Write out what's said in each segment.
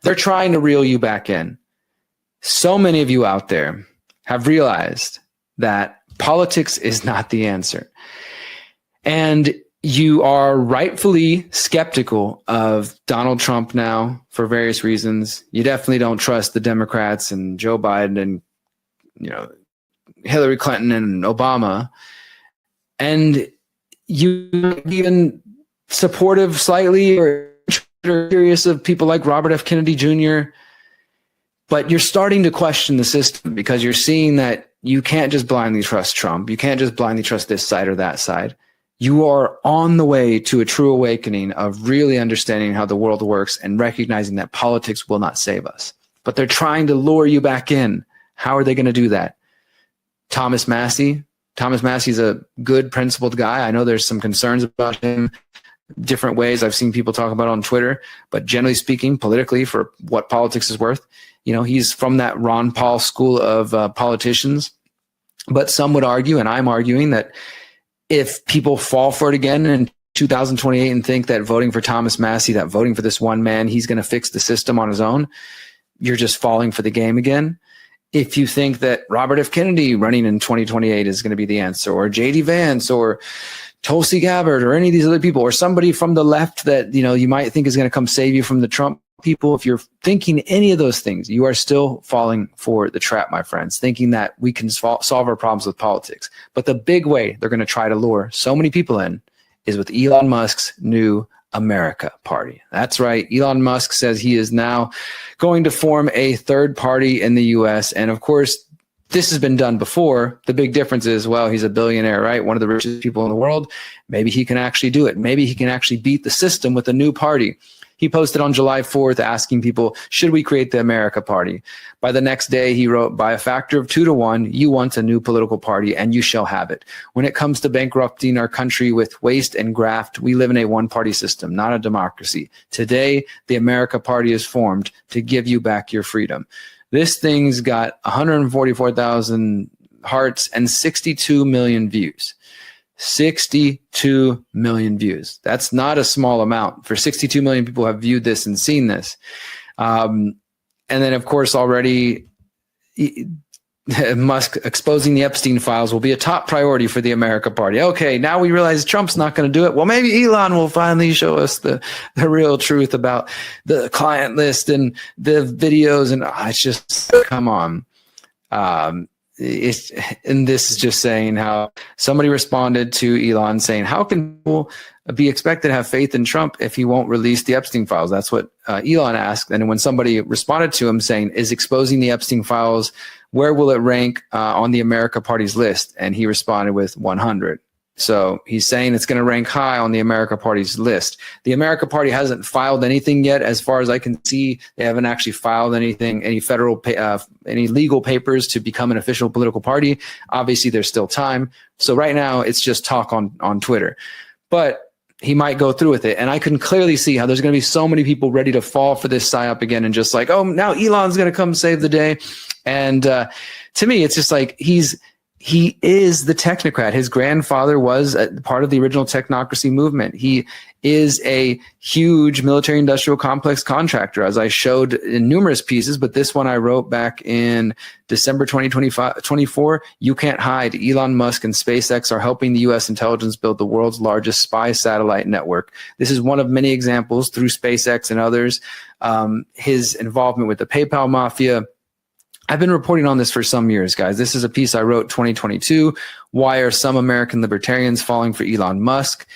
They're trying to reel you back in. So many of you out there have realized that politics is not the answer. And you are rightfully skeptical of Donald Trump now for various reasons. You definitely don't trust the Democrats and Joe Biden and, Hillary Clinton and Obama. And you even supportive slightly or curious of people like Robert F. Kennedy Jr., but you're starting to question the system because you're seeing that you can't just blindly trust Trump. You can't just blindly trust this side or that side. You are on the way to a true awakening of really understanding how the world works and recognizing that politics will not save us. But they're trying to lure you back in. How are they going to do that? Thomas Massey's a good, principled guy. I know there's some concerns about him different ways. I've seen people talk about it on Twitter, but generally speaking, politically, for what politics is worth, he's from that Ron Paul school of politicians. But some would argue, and I'm arguing, that if people fall for it again in 2028 and think that voting for Thomas Massey, that voting for this one man, he's going to fix the system on his own, you're just falling for the game again. If you think that Robert F. Kennedy running in 2028 is going to be the answer, or J.D. Vance, or Tulsi Gabbard, or any of these other people, or somebody from the left that you might think is going to come save you from the Trump people, if you're thinking any of those things, you are still falling for the trap, my friends, thinking that we can solve our problems with politics. But the big way they're going to try to lure so many people in is with Elon Musk's new America Party. That's right. Elon Musk says he is now going to form a third party in the U.S. And of course, this has been done before. The big difference is, well, he's a billionaire, right? One of the richest people in the world. Maybe he can actually do it. Maybe he can actually beat the system with a new party. He posted on July 4th asking people, should we create the America Party? By the next day, he wrote, by a factor of 2 to 1, you want a new political party and you shall have it. When it comes to bankrupting our country with waste and graft, we live in a one-party system, not a democracy. Today, the America Party is formed to give you back your freedom. This thing's got 144,000 hearts and 62 million views. 62 million views. That's not a small amount. For 62 million people have viewed this and seen this. And then, of course, already Musk exposing the Epstein files will be a top priority for the America Party. Okay, now we realize Trump's not going to do it. Well, maybe Elon will finally show us the real truth about the client list and the videos. And it's just, come on. And this is just saying how somebody responded to Elon saying, how can people be expected to have faith in Trump if he won't release the Epstein files? That's what Elon asked. And when somebody responded to him saying, is exposing the Epstein files, where will it rank on the America Party's list? And he responded with 100. So he's saying it's going to rank high on the America Party's list. The America Party hasn't filed anything yet. As far as I can see, they haven't actually filed anything, any legal papers to become an official political party. Obviously, there's still time. So right now, it's just talk on Twitter. But he might go through with it. And I can clearly see how there's going to be so many people ready to fall for this psyop again and just like, oh, now Elon's going to come save the day. And to me, it's just like he is the technocrat. His grandfather was part of the original technocracy movement. He is a huge military-industrial complex contractor, as I showed in numerous pieces, but this one I wrote back in December 2024. You can't hide. Elon Musk and SpaceX are helping the U.S. intelligence build the world's largest spy satellite network. This is one of many examples through SpaceX and others. His involvement with the PayPal mafia. I've been reporting on this for some years, guys. This is a piece I wrote 2022. Why are some American libertarians falling for Elon Musk?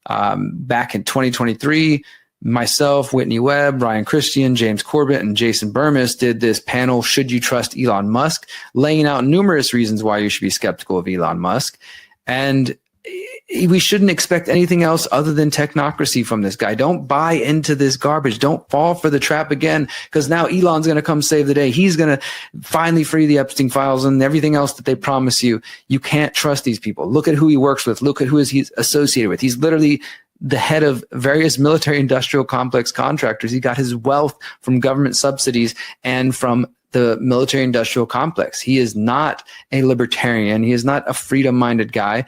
Back in 2023, myself, Whitney Webb, Ryan Christian, James Corbett, and Jason Burmis did this panel, Should You Trust Elon Musk?, laying out numerous reasons why you should be skeptical of Elon Musk. And we shouldn't expect anything else other than technocracy from this guy. Don't buy into this garbage. Don't fall for the trap again, because now Elon's going to come save the day. He's going to finally free the Epstein files and everything else that they promise you. You can't trust these people. Look at who he works with. Look at who he's associated with. He's literally the head of various military industrial complex contractors. He got his wealth from government subsidies and from the military industrial complex. He is not a libertarian. He is not a freedom-minded guy.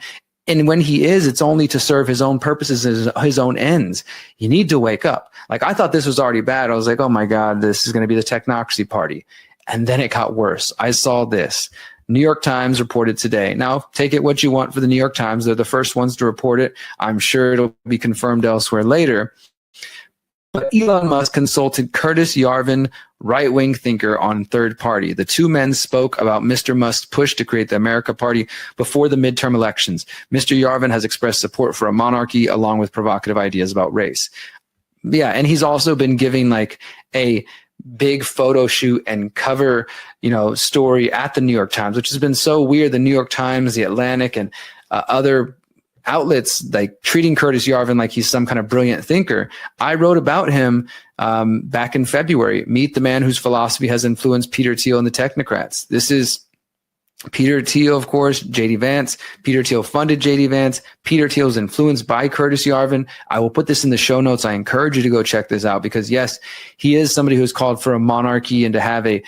And when he is, it's only to serve his own purposes, his own ends. You need to wake up. Like, I thought this was already bad. I was like, oh my God, this is going to be the Technocracy party. And then it got worse. I saw this. New York Times reported today. Now, take it what you want for the New York Times. They're the first ones to report it. I'm sure it'll be confirmed elsewhere later. But Elon Musk consulted Curtis Yarvin, right-wing thinker, on third party. The two men spoke about Mr. Musk's push to create the America Party before the midterm elections. Mr. Yarvin has expressed support for a monarchy along with provocative ideas about race. Yeah, and he's also been giving like a big photo shoot and cover, story at the New York Times, which has been so weird. The New York Times, the Atlantic, and other outlets like treating Curtis Yarvin like he's some kind of brilliant thinker. I wrote about him back in February. Meet the man whose philosophy has influenced Peter Thiel and the Technocrats. This is Peter Thiel, of course, J.D. Vance. Peter Thiel funded J.D. Vance. Peter Thiel is influenced by Curtis Yarvin. I will put this in the show notes. I encourage you to go check this out because, yes, he is somebody who's called for a monarchy and to have a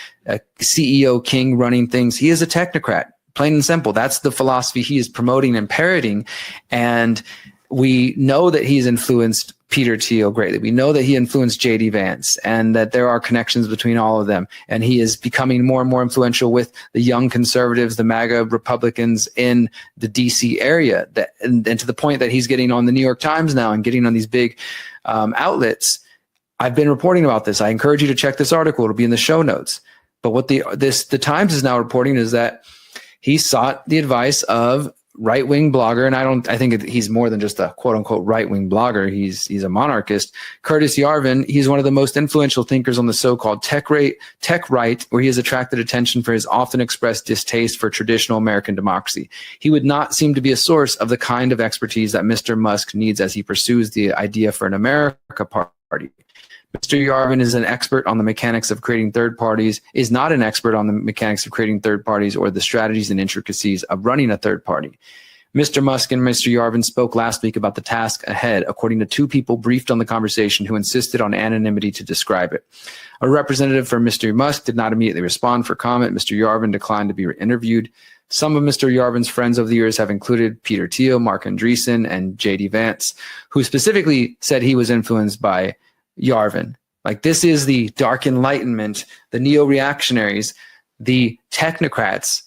CEO king running things. He is a technocrat. Plain and simple. That's the philosophy he is promoting and parroting. And we know that he's influenced Peter Thiel greatly. We know that he influenced J.D. Vance and that there are connections between all of them. And he is becoming more and more influential with the young conservatives, the MAGA Republicans in the D.C. area. And to the point that he's getting on the New York Times now and getting on these big outlets. I've been reporting about this. I encourage you to check this article. It'll be in the show notes. But what the Times is now reporting is that he sought the advice of right-wing blogger, and I think he's more than just a quote-unquote right-wing blogger. He's a monarchist. Curtis Yarvin, he's one of the most influential thinkers on the so-called tech right, where he has attracted attention for his often expressed distaste for traditional American democracy. He would not seem to be a source of the kind of expertise that Mr. Musk needs as he pursues the idea for an America Party. Mr. Yarvin is an expert on the mechanics of creating third parties, is not an expert on the mechanics of creating third parties or the strategies and intricacies of running a third party. Mr. Musk and Mr. Yarvin spoke last week about the task ahead, according to two people briefed on the conversation who insisted on anonymity to describe it. A representative for Mr. Musk did not immediately respond for comment. Mr. Yarvin declined to be interviewed. Some of Mr. Yarvin's friends over the years have included Peter Thiel, Mark Andreessen, and J.D. Vance, who specifically said he was influenced by Yarvin. Like, this is the dark enlightenment, the neo-reactionaries, the technocrats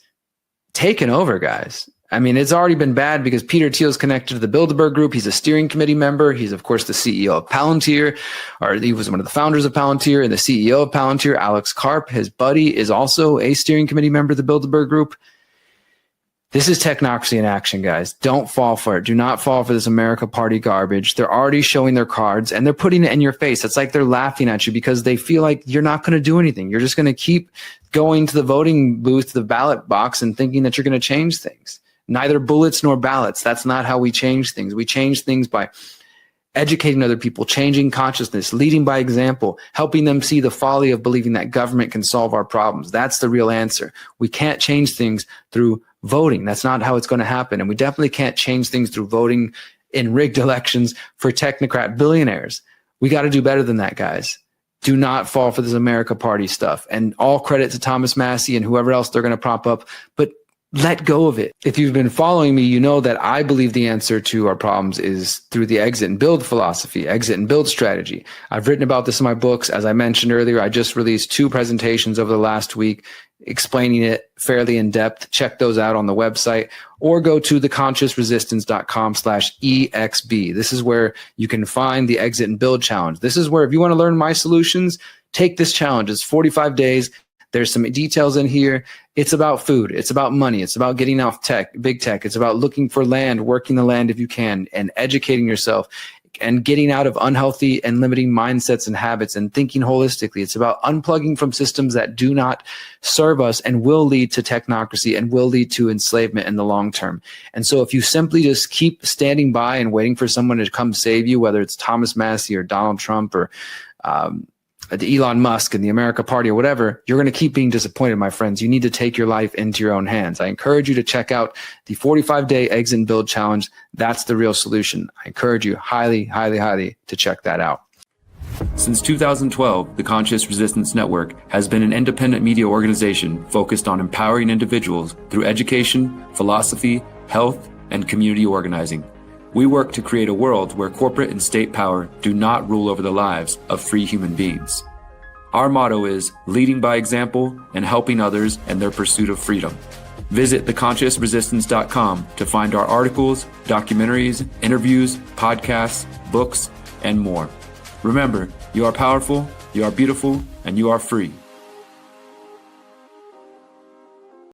taking over, guys. I mean, it's already been bad because Peter Thiel is connected to the Bilderberg Group. He's a steering committee member. He's, of course, the CEO of Palantir, or he was one of the founders of Palantir and the CEO of Palantir. Alex Karp, his buddy, is also a steering committee member of the Bilderberg Group. This is technocracy in action, guys. Don't fall for it. Do not fall for this America Party garbage. They're already showing their cards and they're putting it in your face. It's like they're laughing at you because they feel like you're not going to do anything. You're just going to keep going to the voting booth, the ballot box, and thinking that you're going to change things. Neither bullets nor ballots. That's not how we change things. We change things by educating other people, changing consciousness, leading by example, helping them see the folly of believing that government can solve our problems. That's the real answer. We can't change things through voting. That's not how it's going to happen. And we definitely can't change things through voting in rigged elections for technocrat billionaires. We got to do better than that, guys. Do not fall for this America Party stuff. And all credit to Thomas Massie and whoever else they're going to prop up. But let go of it. If you've been following me, you know that I believe the answer to our problems is through the exit and build philosophy, exit and build strategy. I've written about this in my books. As I mentioned earlier, I just released 2 presentations over the last week explaining it fairly in depth. Check those out on the website or go to theconsciousresistance.com/EXB. This is where you can find the exit and build challenge. This is where if you want to learn my solutions, take this challenge. It's 45 days. There's some details in here. It's about food. It's about money. It's about getting off tech, big tech. It's about looking for land, working the land if you can, and educating yourself and getting out of unhealthy and limiting mindsets and habits and thinking holistically. It's about unplugging from systems that do not serve us and will lead to technocracy and will lead to enslavement in the long term. And so if you simply just keep standing by and waiting for someone to come save you, whether it's Thomas Massie or Donald Trump or the Elon Musk and the America Party or whatever, you're going to keep being disappointed, my friends. You need to take your life into your own hands. I encourage you to check out the 45-day exit and build challenge. That's the real solution. I encourage you highly, highly, highly to check that out. Since 2012, the Conscious Resistance Network has been an independent media organization focused on empowering individuals through education, philosophy, health, and community organizing. We work to create a world where corporate and state power do not rule over the lives of free human beings. Our motto is leading by example and helping others in their pursuit of freedom. Visit theconsciousresistance.com to find our articles, documentaries, interviews, podcasts, books, and more. Remember, you are powerful, you are beautiful, and you are free.